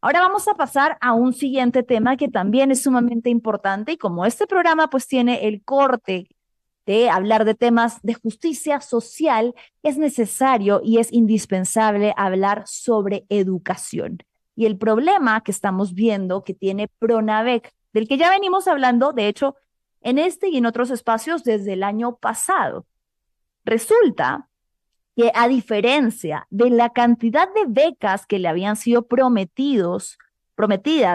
Ahora vamos a pasar a un siguiente tema que también es sumamente importante y como este programa pues tiene el corte de hablar de temas de justicia social, es necesario y es indispensable hablar sobre educación. Y el problema que estamos viendo que tiene Pronavec, del que ya venimos hablando, de hecho, en este y en otros espacios desde el año pasado. Resulta que a diferencia de la cantidad de becas que le habían sido prometidas,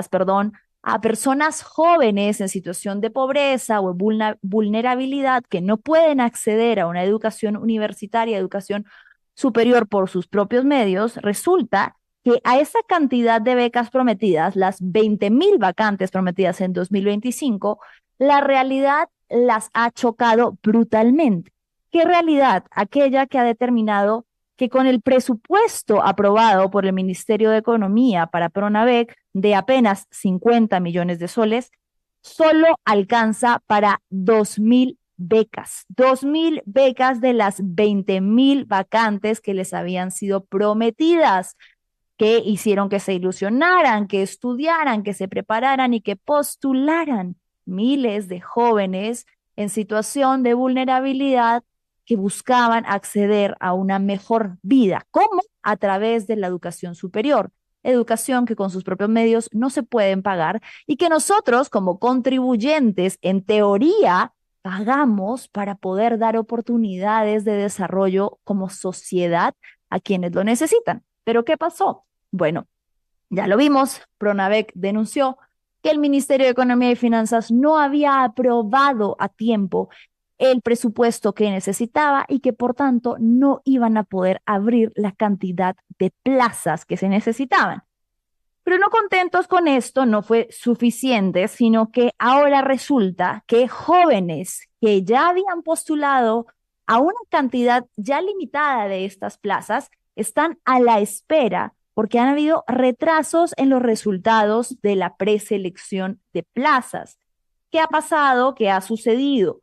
perdón, a personas jóvenes en situación de pobreza o vulnerabilidad que no pueden acceder a una educación universitaria, educación superior por sus propios medios, resulta que a esa cantidad de becas prometidas, las 20,000 vacantes prometidas en 2025, la realidad las ha chocado brutalmente. ¿Qué realidad? Aquella que ha determinado que con el presupuesto aprobado por el Ministerio de Economía para Pronavec de apenas 50 millones de soles, solo alcanza para 2,000 becas. 2,000 becas de las 20,000 vacantes que les habían sido prometidas, que hicieron que se ilusionaran, que estudiaran, que se prepararan y que postularan miles de jóvenes en situación de vulnerabilidad que buscaban acceder a una mejor vida. ¿Cómo? A través de la educación superior. Educación que con sus propios medios no se pueden pagar y que nosotros como contribuyentes, en teoría, pagamos para poder dar oportunidades de desarrollo como sociedad a quienes lo necesitan. ¿Pero qué pasó? Bueno, ya lo vimos, Pronavec denunció que el Ministerio de Economía y Finanzas no había aprobado a tiempo el presupuesto que necesitaba y que por tanto no iban a poder abrir la cantidad de plazas que se necesitaban. Pero no contentos con esto, no fue suficiente, sino que ahora resulta que jóvenes que ya habían postulado a una cantidad ya limitada de estas plazas están a la espera porque han habido retrasos en los resultados de la preselección de plazas. ¿Qué ha pasado? ¿Qué ha sucedido?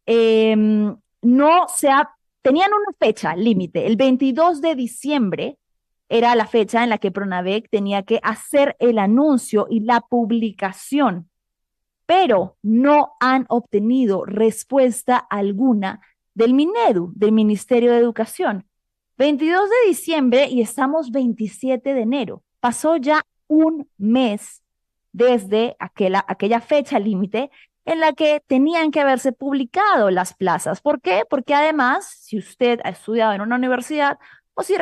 No se ha, tenían una fecha límite, el 22 de diciembre era la fecha en la que Pronavec tenía que hacer el anuncio y la publicación, pero no han obtenido respuesta alguna del MINEDU, del Ministerio de Educación. 22 de diciembre y estamos 27 de enero. Pasó ya un mes desde aquella fecha límite en la que tenían que haberse publicado las plazas. ¿Por qué? Porque además, si usted ha estudiado en una universidad o si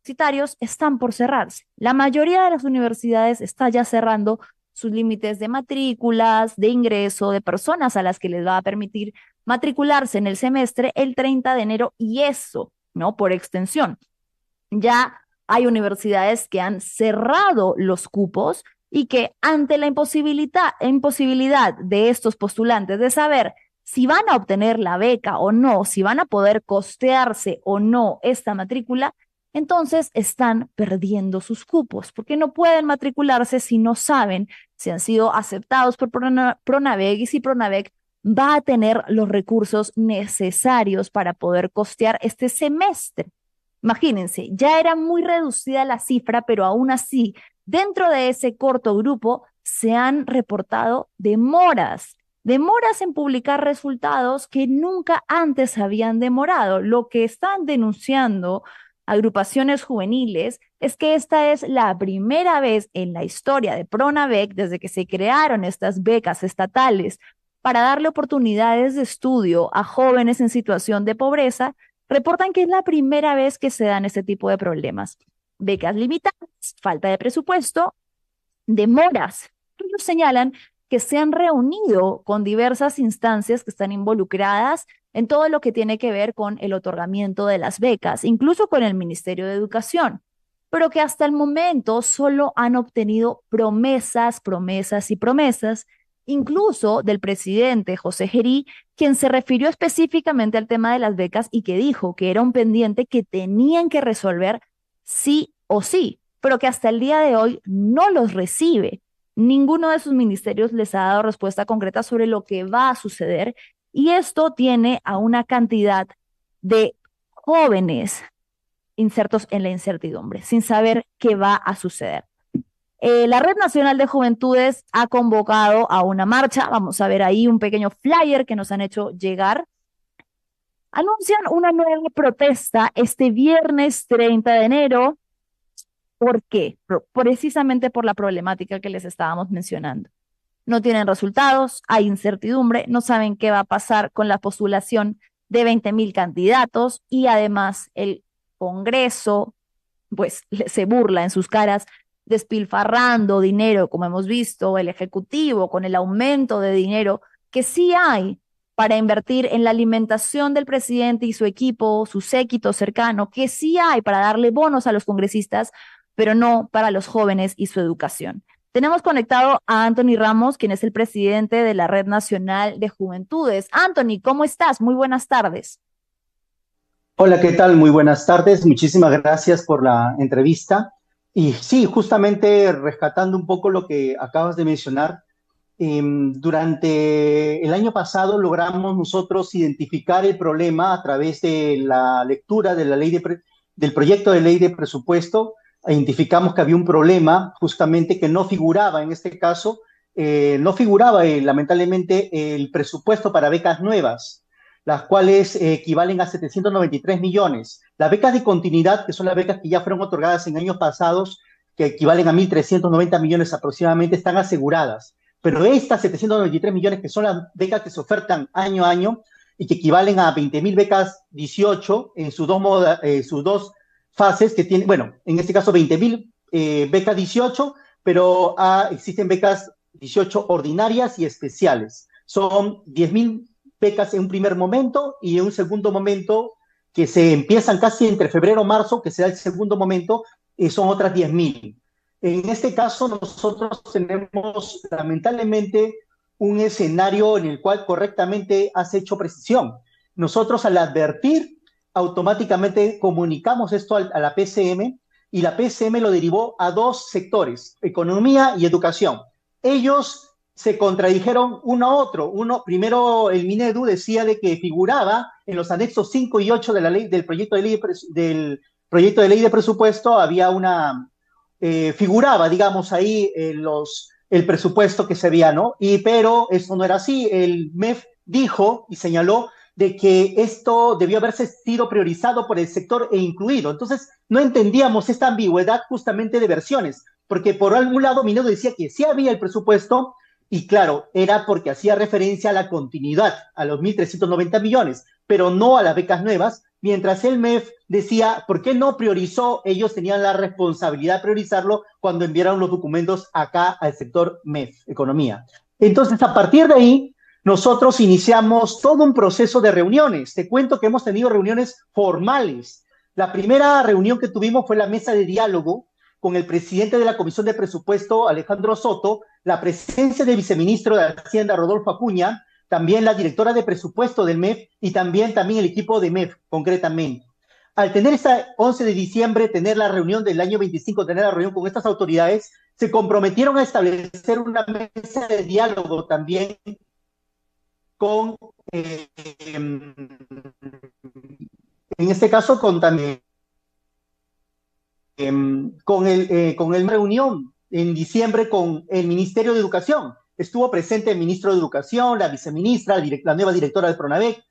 universitarios están por cerrarse. La mayoría de las universidades está ya cerrando sus límites de matrículas, de ingreso, de personas a las que les va a permitir matricularse en el semestre el 30 de enero y eso, ¿no? Por extensión. Ya hay universidades que han cerrado los cupos y que ante la imposibilidad de estos postulantes de saber si van a obtener la beca o no, si van a poder costearse o no esta matrícula, entonces están perdiendo sus cupos, porque no pueden matricularse si no saben si han sido aceptados por Pronavec y si Pronavec va a tener los recursos necesarios para poder costear este semestre. Imagínense, ya era muy reducida la cifra, pero aún así, dentro de ese corto grupo se han reportado demoras en publicar resultados que nunca antes habían demorado. Lo que están denunciando agrupaciones juveniles es que esta es la primera vez en la historia de Pronavec, desde que se crearon estas becas estatales para darle oportunidades de estudio a jóvenes en situación de pobreza, reportan que es la primera vez que se dan este tipo de problemas. Becas limitadas, falta de presupuesto, demoras. Ellos señalan que se han reunido con diversas instancias que están involucradas en todo lo que tiene que ver con el otorgamiento de las becas, incluso con el Ministerio de Educación, pero que hasta el momento solo han obtenido promesas, promesas y promesas, incluso del presidente José Gerí, quien se refirió específicamente al tema de las becas y que dijo que era un pendiente que tenían que resolver sí o sí, pero que hasta el día de hoy no los recibe. Ninguno de sus ministerios les ha dado respuesta concreta sobre lo que va a suceder y esto tiene a una cantidad de jóvenes insertos en la incertidumbre, sin saber qué va a suceder. La Red Nacional de Juventudes ha convocado a una marcha. Vamos a ver ahí un pequeño flyer que nos han hecho llegar. Anuncian una nueva protesta este viernes 30 de enero. ¿Por qué? Precisamente por la problemática que les estábamos mencionando. No tienen resultados, hay incertidumbre, no saben qué va a pasar con la postulación de 20.000 candidatos y además el Congreso pues se burla en sus caras despilfarrando dinero, como hemos visto, el Ejecutivo con el aumento de dinero que sí hay para invertir en la alimentación del presidente y su equipo, su séquito cercano, que sí hay para darle bonos a los congresistas, pero no para los jóvenes y su educación. Tenemos conectado a Anthony Ramos, quien es el presidente de la Red Nacional de Juventudes. Anthony, ¿cómo estás? Muy buenas tardes. Hola, ¿qué tal? Muy buenas tardes. Muchísimas gracias por la entrevista. Y sí, justamente rescatando un poco lo que acabas de mencionar, durante el año pasado logramos nosotros identificar el problema a través de la lectura de la del proyecto de ley de presupuesto. Identificamos que había un problema justamente que no figuraba, en este caso, no figuraba lamentablemente el presupuesto para becas nuevas, las cuales equivalen a 793 millones. Las becas de continuidad, que son las becas que ya fueron otorgadas en años pasados, que equivalen a 1.390 millones aproximadamente, están aseguradas. Pero estas 793 millones, que son las becas que se ofertan año a año y que equivalen a 20.000 becas 18 en sus dos fases, que tienen, bueno, en este caso 20.000 becas 18, pero existen becas 18 ordinarias y especiales. Son 10.000 becas en un primer momento y en un segundo momento que se empiezan casi entre febrero y marzo, que será el segundo momento, son otras 10.000. En este caso nosotros tenemos lamentablemente un escenario en el cual correctamente has hecho precisión. Nosotros al advertir automáticamente comunicamos esto a la PCM y la PCM lo derivó a dos sectores, economía y educación. Ellos se contradijeron uno a otro. Primero el Minedu decía de que figuraba en los anexos 5 y 8 de la ley, del proyecto de ley de presupuesto, había figuraba, digamos, ahí el presupuesto que se veía, ¿no? Pero eso no era así. El MEF dijo y señaló de que esto debió haberse sido priorizado por el sector e incluido. Entonces, no entendíamos esta ambigüedad justamente de versiones, porque por algún lado Minedu decía que sí había el presupuesto, y claro, era porque hacía referencia a la continuidad, a los 1.390 millones, pero no a las becas nuevas, mientras el MEF decía, ¿por qué no priorizó? Ellos tenían la responsabilidad de priorizarlo cuando enviaron los documentos acá al sector MEF, Economía. Entonces, a partir de ahí, nosotros iniciamos todo un proceso de reuniones. Te cuento que hemos tenido reuniones formales. La primera reunión que tuvimos fue la mesa de diálogo con el presidente de la Comisión de Presupuesto, Alejandro Soto, la presencia del viceministro de Hacienda, Rodolfo Acuña, también la directora de presupuesto del MEF y también el equipo de MEF, concretamente. Al tener esta 11 de diciembre, tener la reunión del año 25, tener la reunión con estas autoridades, se comprometieron a establecer una mesa de diálogo también con, en este caso, con el reunión en diciembre con el Ministerio de Educación. Estuvo presente el ministro de Educación, la viceministra, la nueva directora de Pronavec,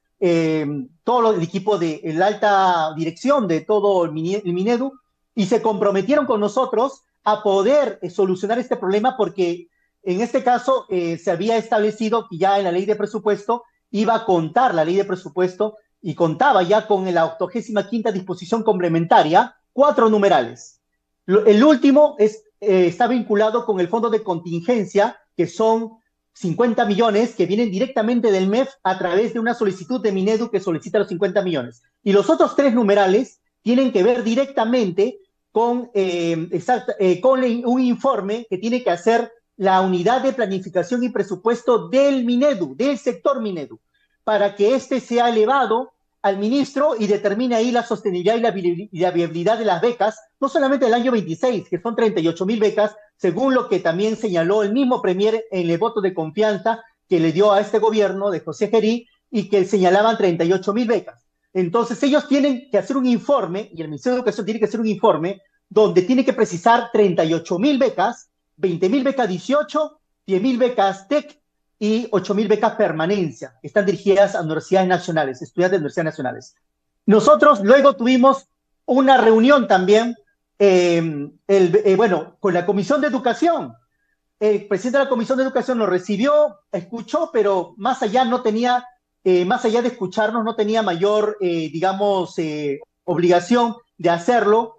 todo el equipo de la alta dirección de todo el Minedu, y se comprometieron con nosotros a poder solucionar este problema porque en este caso se había establecido que ya en la ley de presupuesto iba a contar la ley de presupuesto y contaba ya con la 85ª disposición complementaria 4 numerales. El último está vinculado con el fondo de contingencia, que son 50 millones que vienen directamente del MEF a través de una solicitud de Minedu que solicita los 50 millones. Y los otros 3 numerales tienen que ver directamente con un informe que tiene que hacer la unidad de planificación y presupuesto del Minedu, del sector Minedu, para que este sea elevado al ministro y determine ahí la sostenibilidad y la viabilidad de las becas, no solamente del año 26, que son 38.000 becas, según lo que también señaló el mismo premier en el voto de confianza que le dio a este gobierno de José Gerí, y que señalaban 38.000 becas. Entonces ellos tienen que hacer un informe, y el Ministerio de Educación tiene que hacer un informe, donde tiene que precisar 38.000 becas, 20.000 becas 18, 10.000 becas TEC y 8.000 becas permanencia, que están dirigidas a universidades nacionales, estudiantes de universidades nacionales. Nosotros luego tuvimos una reunión también, bueno, con la Comisión de Educación. El presidente de la Comisión de Educación nos recibió, escuchó, pero más allá no tenía, más allá de escucharnos, no tenía mayor, digamos, obligación de hacerlo,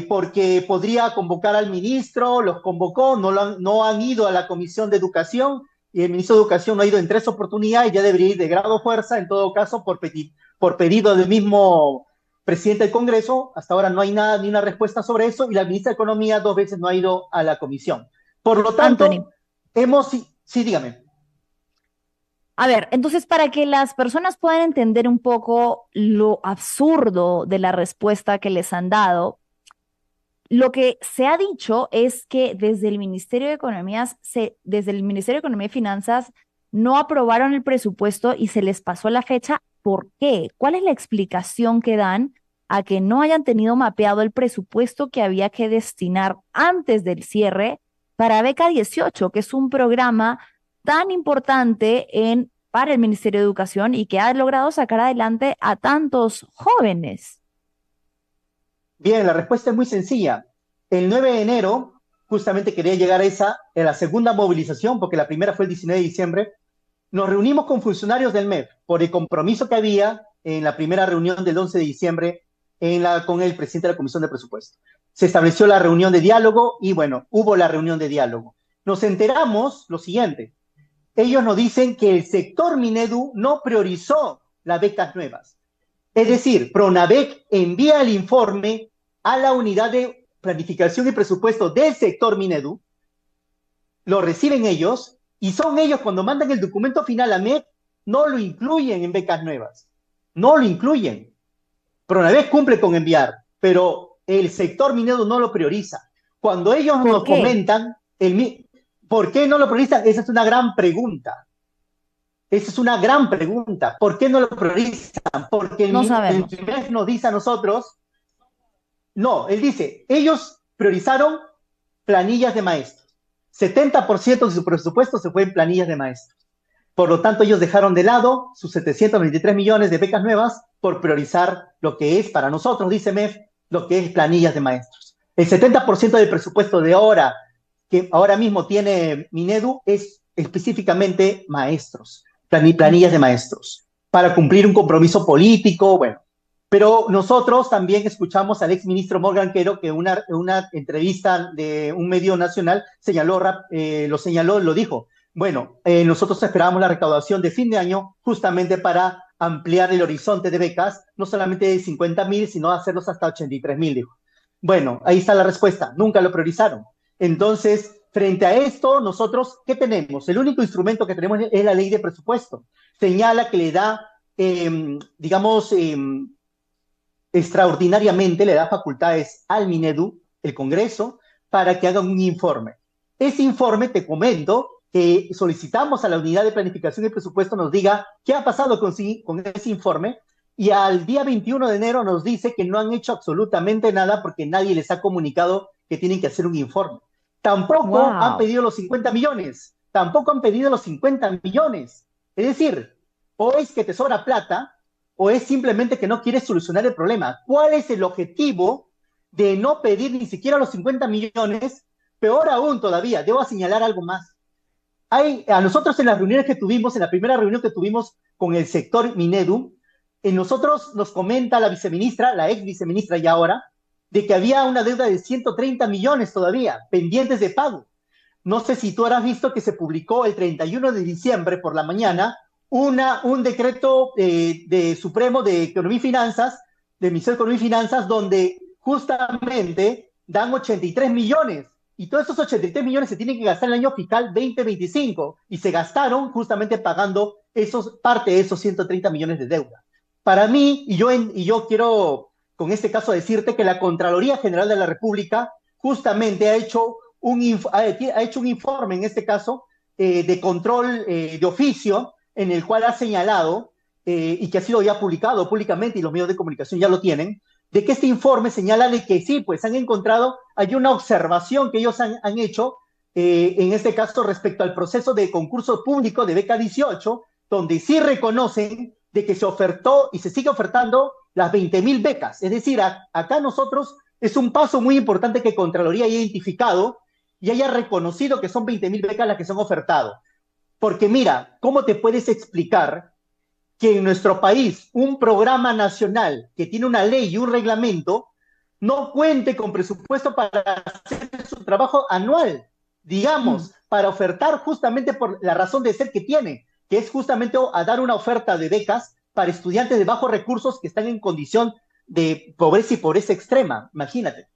porque podría convocar al ministro, los convocó, no han ido a la Comisión de Educación, y el ministro de Educación no ha ido en 3 oportunidades, y ya debería ir de grado fuerza, en todo caso, por pedido del mismo presidente del Congreso. Hasta ahora no hay nada, ni una respuesta sobre eso, y la ministra de Economía 2 veces no ha ido a la comisión. Por lo Anthony, tanto, sí, dígame. a ver, entonces para que las personas puedan entender un poco lo absurdo de la respuesta que les han dado, lo que se ha dicho es que desde el Ministerio de desde el Ministerio de Economía y Finanzas no aprobaron el presupuesto y se les pasó la fecha. ¿Por qué? ¿Cuál es la explicación que dan a que no hayan tenido mapeado el presupuesto que había que destinar antes del cierre para Beca 18, que es un programa tan importante para el Ministerio de Educación y que ha logrado sacar adelante a tantos jóvenes? Bien, la respuesta es muy sencilla. El 9 de enero, justamente quería llegar a la segunda movilización, porque la primera fue el 19 de diciembre, nos reunimos con funcionarios del MEF por el compromiso que había en la primera reunión del 11 de diciembre con el presidente de la Comisión de Presupuesto. Se estableció la reunión de diálogo y bueno, hubo la reunión de diálogo. Nos enteramos lo siguiente: ellos nos dicen que el sector Minedu no priorizó las becas nuevas. Es decir, Pronavec envía el informe a la unidad de planificación y presupuesto del sector Minedu, lo reciben ellos, y son ellos cuando mandan el documento final a MEC, no lo incluyen en becas nuevas, no lo incluyen. Pronavec cumple con enviar, pero el sector Minedu no lo prioriza. Cuando ellos nos comentan, ¿por qué no lo priorizan? Esa es una gran pregunta. Esa es una gran pregunta. ¿Por qué no lo priorizan? Porque No sabemos. el MEF nos dice a nosotros, no, él dice, ellos priorizaron planillas de maestros. 70% de su presupuesto se fue en planillas de maestros. Por lo tanto, ellos dejaron de lado sus 723 millones de becas nuevas por priorizar lo que es para nosotros, dice MEF, lo que es planillas de maestros. El 70% del presupuesto de ahora, que ahora mismo tiene Minedu, es específicamente maestros, planillas de maestros, para cumplir un compromiso político, bueno. Pero nosotros también escuchamos al exministro Morgan Quero, que en una entrevista de un medio nacional lo dijo. Bueno, nosotros esperábamos la recaudación de fin de año justamente para ampliar el horizonte de becas, no solamente de 50.000, sino hacerlos hasta 83.000, dijo. Bueno, ahí está la respuesta, nunca lo priorizaron. Entonces, frente a esto, nosotros, ¿qué tenemos? El único instrumento que tenemos es la ley de presupuesto. Señala que le da, extraordinariamente le da facultades al Minedu, el Congreso, para que hagan un informe. Ese informe, te comento, que solicitamos a la unidad de planificación y presupuesto nos diga qué ha pasado con ese informe, y al día 21 de enero nos dice que no han hecho absolutamente nada porque nadie les ha comunicado que tienen que hacer un informe. Tampoco han pedido los 50 millones, tampoco han pedido los 50 millones. Es decir, o es que te sobra plata, o es simplemente que no quieres solucionar el problema. ¿Cuál es el objetivo de no pedir ni siquiera los 50 millones? Peor aún todavía, debo señalar algo más. A nosotros en las reuniones que tuvimos, en la primera reunión que tuvimos con el sector Minedu, nosotros nos comenta la viceministra, la ex viceministra ya ahora, de que había una deuda de 130 millones todavía, pendientes de pago. No sé si tú habrás visto que se publicó el 31 de diciembre por la mañana un decreto de Supremo de Economía y Finanzas, del Ministerio de Economía y Finanzas, donde justamente dan 83 millones. Y todos esos 83 millones se tienen que gastar en el año fiscal 2025. Y se gastaron justamente pagando parte de esos 130 millones de deuda. Para mí, y yo quiero con este caso decirte que la Contraloría General de la República justamente ha hecho un informe, en este caso, de control de oficio, en el cual ha señalado, y que ha sido ya publicado públicamente, y los medios de comunicación ya lo tienen, de que este informe señala de que sí, pues han encontrado, hay una observación que ellos han hecho en este caso respecto al proceso de concurso público de beca 18, donde sí reconocen de que se ofertó y se sigue ofertando las 20.000 becas. Es decir, acá nosotros es un paso muy importante que Contraloría haya identificado y haya reconocido que son 20.000 becas las que se han ofertado. Porque mira, ¿cómo te puedes explicar que en nuestro país un programa nacional que tiene una ley y un reglamento no cuente con presupuesto para hacer su trabajo anual, Mm. digamos, para ofertar justamente por la razón de ser que tiene, que es justamente a dar una oferta de becas para estudiantes de bajos recursos que están en condición de pobreza y pobreza extrema, imagínate.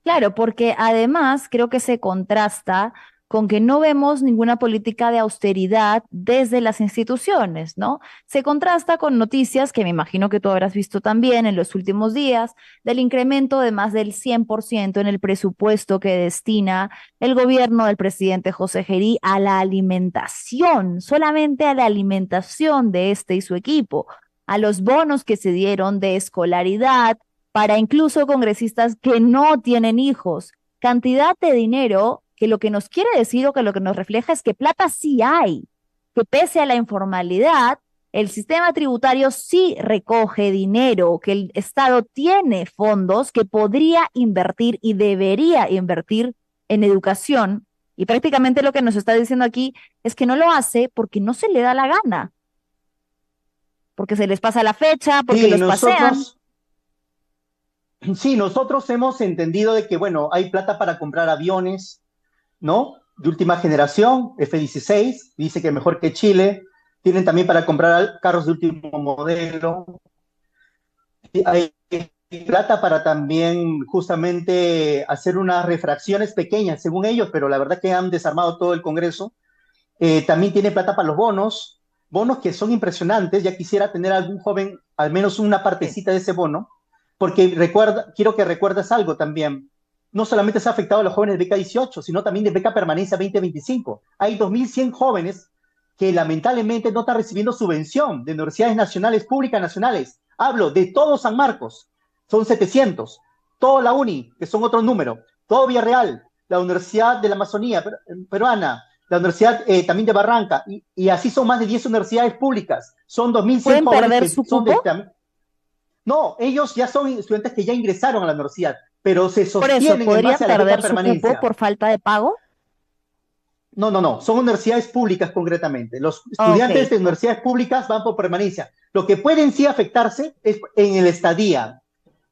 Claro, porque además creo que se contrasta con que no vemos ninguna política de austeridad desde las instituciones, ¿no? Se contrasta con noticias que me imagino que tú habrás visto también en los últimos días, del incremento de más del 100% en el presupuesto que destina el gobierno del presidente José Gerí a la alimentación, solamente a la alimentación de este y su equipo, a los bonos que se dieron de escolaridad para incluso congresistas que no tienen hijos. Cantidad de dinero que lo que nos quiere decir o que lo que nos refleja es que plata sí hay, que pese a la informalidad, el sistema tributario sí recoge dinero, que el Estado tiene fondos que podría invertir y debería invertir en educación. Y prácticamente lo que nos está diciendo aquí es que no lo hace porque no se le da la gana, porque se les pasa la fecha, porque Sí, los pasean. nosotros hemos entendido de que, bueno, hay plata para comprar aviones, ¿no? De última generación, F-16, dice que mejor que Chile. Tienen también para comprar carros de último modelo. Hay plata para también justamente hacer unas refracciones pequeñas, según ellos, pero la verdad que han desarmado todo el Congreso. También tiene plata para los bonos, bonos que son impresionantes. Ya quisiera tener algún joven, al menos una Sí. partecita de ese bono, porque quiero que recuerdes algo también. No solamente se ha afectado a los jóvenes de beca 18, sino también de beca permanencia 2025. Hay 2.100 jóvenes que lamentablemente no están recibiendo subvención de universidades nacionales, públicas nacionales. Hablo de todo San Marcos, son 700. Toda la UNI, que son otro número. Todo Villarreal, la Universidad de la Amazonía peruana, la Universidad también de Barranca, y así son más de 10 universidades públicas. Son 2.100 ¿Pueden jóvenes perder que su son de... cupo? No, ellos ya son estudiantes que ya ingresaron a la universidad, pero se Por eso, sostienen en ¿podrían base a la beca perder su cupo permanencia. por falta de pago? No, no, no, son universidades públicas concretamente. Los Ok, estudiantes de ok. universidades públicas van por permanencia. Lo que pueden sí afectarse es en el estadía,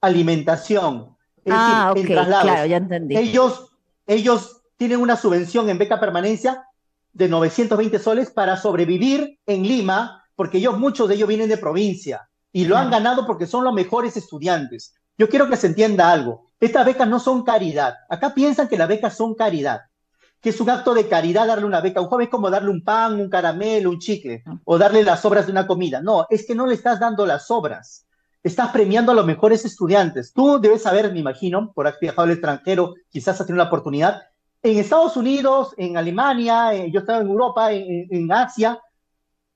alimentación, es decir, Ah, en ok, claro, traslados. ya entendí. Ellos tienen una subvención en beca permanencia de 920 soles para sobrevivir en Lima, porque muchos de ellos vienen de provincia y lo han Claro. ganado porque son los mejores estudiantes. Yo quiero que se entienda algo. Estas becas no son caridad. Acá piensan que las becas son caridad, que es un acto de caridad darle una beca a un joven, es como darle un pan, un caramelo, un chicle, No. o darle las sobras de una comida. No, es que no le estás dando las sobras, estás premiando a los mejores estudiantes. Tú debes saber, me imagino, por haber viajado al extranjero, quizás has tenido la oportunidad. En Estados Unidos, en Alemania, yo estaba en Europa, en Asia,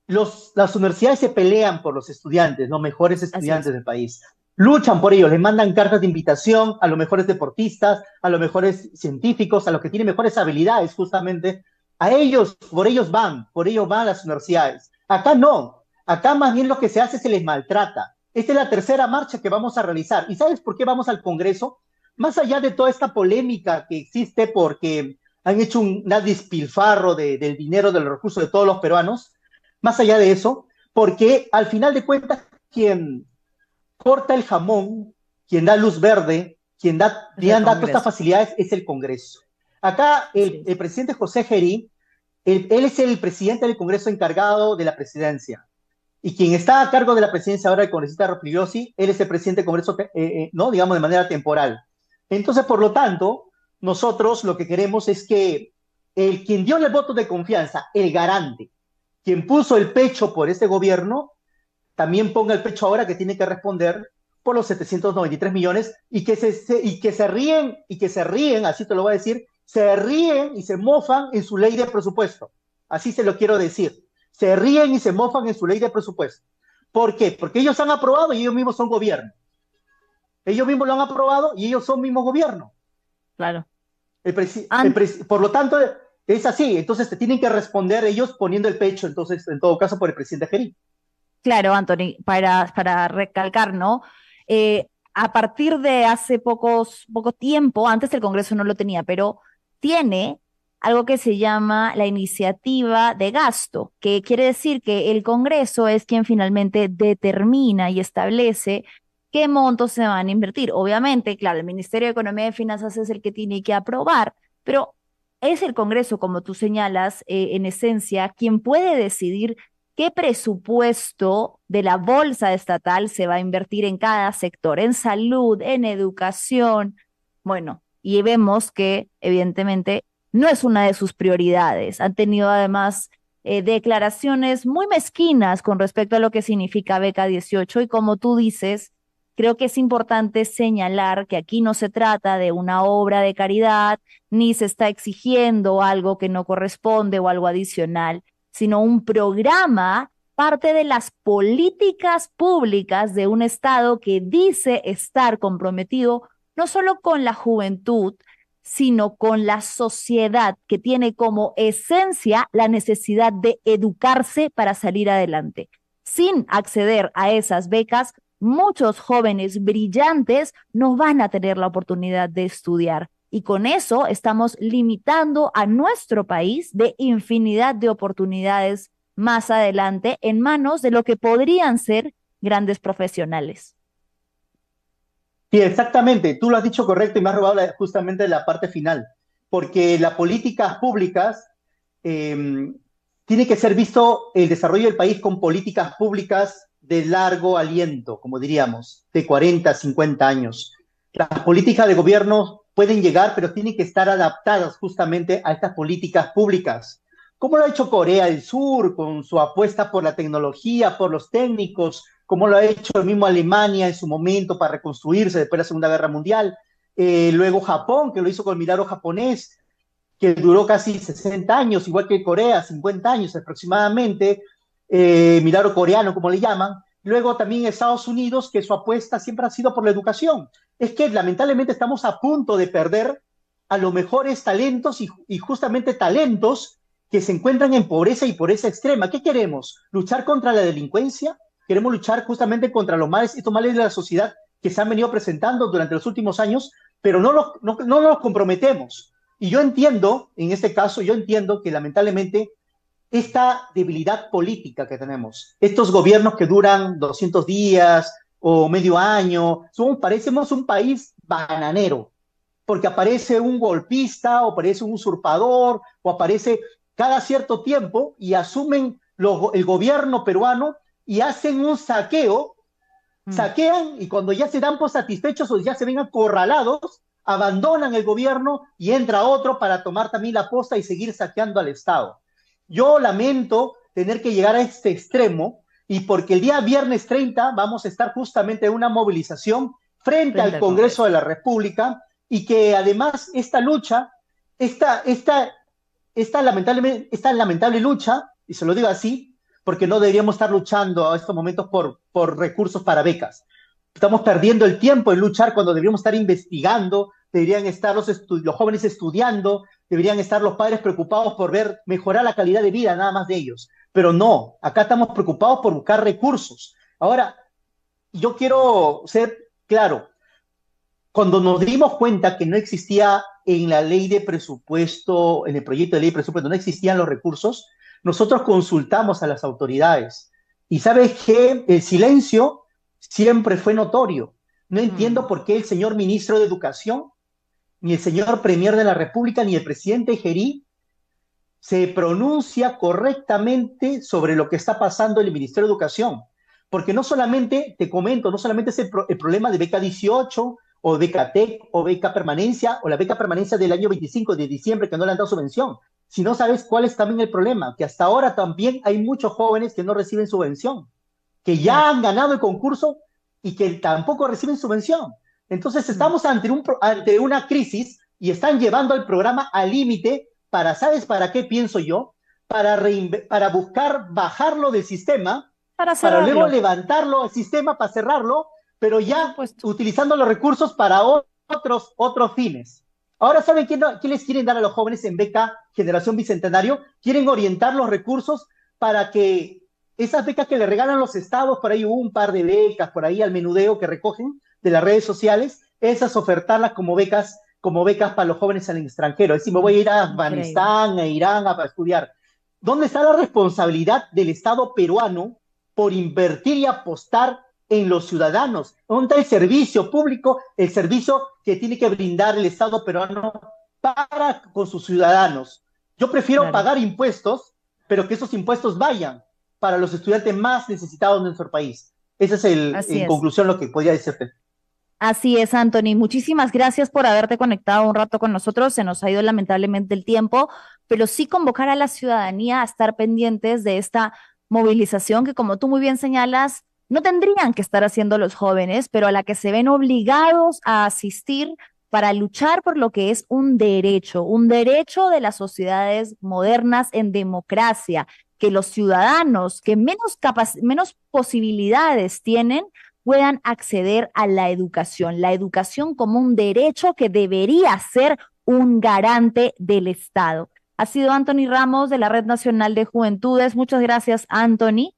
las universidades se pelean por los estudiantes, los mejores Así estudiantes es. del país. Luchan por ellos, les mandan cartas de invitación a los mejores deportistas, a los mejores científicos, a los que tienen mejores habilidades, justamente. A ellos, por ellos van las universidades. Acá no, acá más bien lo que se hace es se les maltrata. Esta es la tercera marcha que vamos a realizar. ¿Y sabes por qué vamos al Congreso? Más allá de toda esta polémica que existe porque han hecho un despilfarro del dinero, de los recursos de todos los peruanos, más allá de eso, porque al final de cuentas, quien corta el jamón, quien da luz verde, Es el quien da todas estas Congreso. facilidades es el Congreso. Acá Así es. el presidente José Gerí, él es el presidente del Congreso encargado de la presidencia. Y quien está a cargo de la presidencia ahora, el congresista Ropligliosi, él es el presidente del Congreso, no digamos de manera temporal. Entonces, por lo tanto, nosotros lo que queremos es que quien dio el voto de confianza, el garante, quien puso el pecho por este gobierno, también ponga el pecho ahora que tiene que responder por los 793 millones y que se ríen, así te lo voy a decir, se ríen y se mofan en su ley de presupuesto. Así se lo quiero decir. Se ríen y se mofan en su ley de presupuesto. ¿Por qué? Porque ellos han aprobado y ellos mismos son gobierno. Ellos mismos lo han aprobado y ellos son mismo gobierno. Claro. Por lo tanto, es así. Entonces te tienen que responder ellos poniendo el pecho, entonces, en todo caso, por el presidente Jeri. Claro, Anthony, para recalcar, ¿no? A partir de hace poco tiempo, antes el Congreso no lo tenía, pero tiene algo que se llama la iniciativa de gasto, que quiere decir que el Congreso es quien finalmente determina y establece qué montos se van a invertir. Obviamente, claro, el Ministerio de Economía y Finanzas es el que tiene que aprobar, pero es el Congreso, como tú señalas, en esencia, quien puede decidir qué presupuesto de la bolsa estatal se va a invertir en cada sector, en salud, en educación. Bueno, y vemos que evidentemente no es una de sus prioridades. Han tenido además declaraciones muy mezquinas con respecto a lo que significa Beca 18 y como tú dices, creo que es importante señalar que aquí no se trata de una obra de caridad, ni se está exigiendo algo que no corresponde o algo adicional, sino un programa, parte de las políticas públicas de un Estado que dice estar comprometido no solo con la juventud, sino con la sociedad que tiene como esencia la necesidad de educarse para salir adelante. Sin acceder a esas becas, muchos jóvenes brillantes no van a tener la oportunidad de estudiar. Y con eso estamos limitando a nuestro país de infinidad de oportunidades más adelante en manos de lo que podrían ser grandes profesionales. Sí, exactamente. Tú lo has dicho correcto y me has robado justamente la parte final. Porque las políticas públicas eh, tiene que ser visto el desarrollo del país con políticas públicas de largo aliento, como diríamos, de 40, 50 años. Las políticas de gobierno pueden llegar, pero tienen que estar adaptadas justamente a estas políticas públicas. Como lo ha hecho Corea del Sur con su apuesta por la tecnología, por los técnicos, como lo ha hecho el mismo Alemania en su momento para reconstruirse después de la Segunda Guerra Mundial, luego Japón, que lo hizo con el milagro japonés, que duró casi 60 años, igual que Corea, 50 años aproximadamente, milagro coreano, como le llaman. Luego también Estados Unidos, que su apuesta siempre ha sido por la educación. Es que lamentablemente estamos a punto de perder a los mejores talentos y justamente talentos que se encuentran en pobreza y pobreza extrema. ¿Qué queremos? ¿Luchar contra la delincuencia? ¿Queremos luchar justamente contra los males, estos males de la sociedad que se han venido presentando durante los últimos años? Pero no nos comprometemos. Y yo entiendo, en este caso, yo entiendo que lamentablemente esta debilidad política que tenemos, estos gobiernos que duran 200 días o medio año, parecemos un país bananero, porque aparece un golpista o aparece un usurpador o aparece cada cierto tiempo y asumen el gobierno peruano y hacen un saquean y cuando ya se dan por satisfechos o ya se ven acorralados, abandonan el gobierno y entra otro para tomar también la posta y seguir saqueando al Estado. Yo lamento tener que llegar a este extremo y porque el día viernes 30 vamos a estar justamente en una movilización frente al Congreso de la República y que además esta lucha, esta lamentable lucha, y se lo digo así, porque no deberíamos estar luchando a estos momentos por recursos para becas. Estamos perdiendo el tiempo en luchar cuando deberíamos estar investigando, deberían estar los jóvenes estudiando, deberían estar los padres preocupados por ver mejorar la calidad de vida nada más de ellos. Pero no, acá estamos preocupados por buscar recursos. Ahora, yo quiero ser claro, cuando nos dimos cuenta que no existía en la ley de presupuesto, en el proyecto de ley de presupuesto, no existían los recursos, nosotros consultamos a las autoridades. Y sabes que el silencio siempre fue notorio. No entiendo por qué el señor ministro de Educación, ni el señor premier de la República, ni el presidente Gerí se pronuncia correctamente sobre lo que está pasando en el Ministerio de Educación. Porque no solamente, te comento, no solamente es el problema de beca 18 o beca TEC o beca permanencia o la beca permanencia del año 25 de diciembre que no le han dado subvención, sino sabes cuál es también el problema, que hasta ahora también hay muchos jóvenes que no reciben subvención, que ya han ganado el concurso y que tampoco reciben subvención. Entonces estamos ante una crisis y están llevando el programa al límite para, ¿sabes para qué pienso yo? Para buscar bajarlo del sistema, para luego levantarlo al sistema, para cerrarlo, pero ya utilizando los recursos para otros fines. Ahora, ¿saben qué les quieren dar a los jóvenes en beca Generación Bicentenario? Quieren orientar los recursos para que esas becas que le regalan los estados, por ahí hubo un par de becas, por ahí al menudeo que recogen de las redes sociales, esas ofertarlas como becas para los jóvenes en el extranjero. Es decir, me voy a ir a Increíble. Afganistán, a Irán a estudiar. ¿Dónde está la responsabilidad del Estado peruano por invertir y apostar en los ciudadanos? ¿Dónde está el servicio público, el servicio que tiene que brindar el Estado peruano para con sus ciudadanos? Yo prefiero Claro, pagar impuestos, pero que esos impuestos vayan para los estudiantes más necesitados de nuestro país. Ese es así en es. conclusión lo que podría decirte. Así es, Anthony. Muchísimas gracias por haberte conectado un rato con nosotros. Se nos ha ido lamentablemente el tiempo, pero sí convocar a la ciudadanía a estar pendientes de esta movilización que, como tú muy bien señalas, no tendrían que estar haciendo los jóvenes, pero a la que se ven obligados a asistir para luchar por lo que es un derecho de las sociedades modernas en democracia, que los ciudadanos que menos posibilidades tienen puedan acceder a la educación como un derecho que debería ser un garante del Estado. Ha sido Anthony Ramos de la Red Nacional de Juventudes. Muchas gracias, Anthony.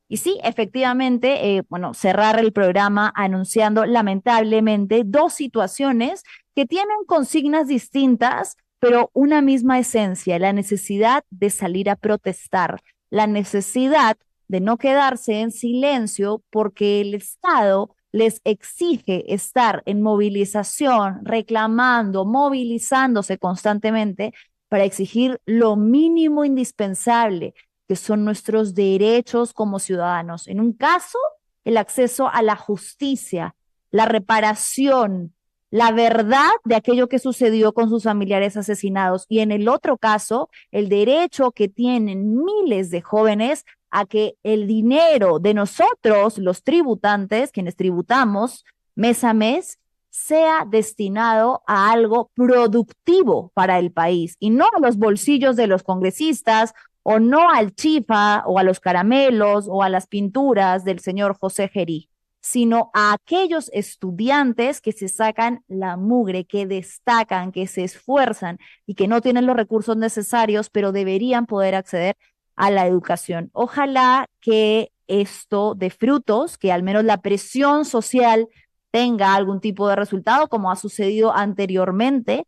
Y sí, efectivamente, bueno, cerrar el programa anunciando lamentablemente dos situaciones que tienen consignas distintas, pero una misma esencia, la necesidad de salir a protestar, la necesidad de no quedarse en silencio porque el Estado les exige estar en movilización, reclamando, movilizándose constantemente para exigir lo mínimo indispensable, que son nuestros derechos como ciudadanos. En un caso, el acceso a la justicia, la reparación, la verdad de aquello que sucedió con sus familiares asesinados. Y en el otro caso, el derecho que tienen miles de jóvenes a que el dinero de nosotros, los tributantes, quienes tributamos mes a mes, sea destinado a algo productivo para el país y no a los bolsillos de los congresistas o no al chifa o a los caramelos o a las pinturas del señor José Gerí, sino a aquellos estudiantes que se sacan la mugre, que destacan, que se esfuerzan y que no tienen los recursos necesarios, pero deberían poder acceder a la educación. Ojalá que esto de frutos, que al menos la presión social tenga algún tipo de resultado, como ha sucedido anteriormente,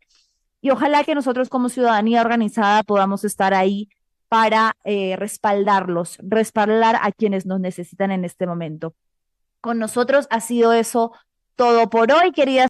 y ojalá que nosotros como ciudadanía organizada podamos estar ahí para respaldar a quienes nos necesitan en este momento. Con nosotros ha sido eso todo por hoy, queridas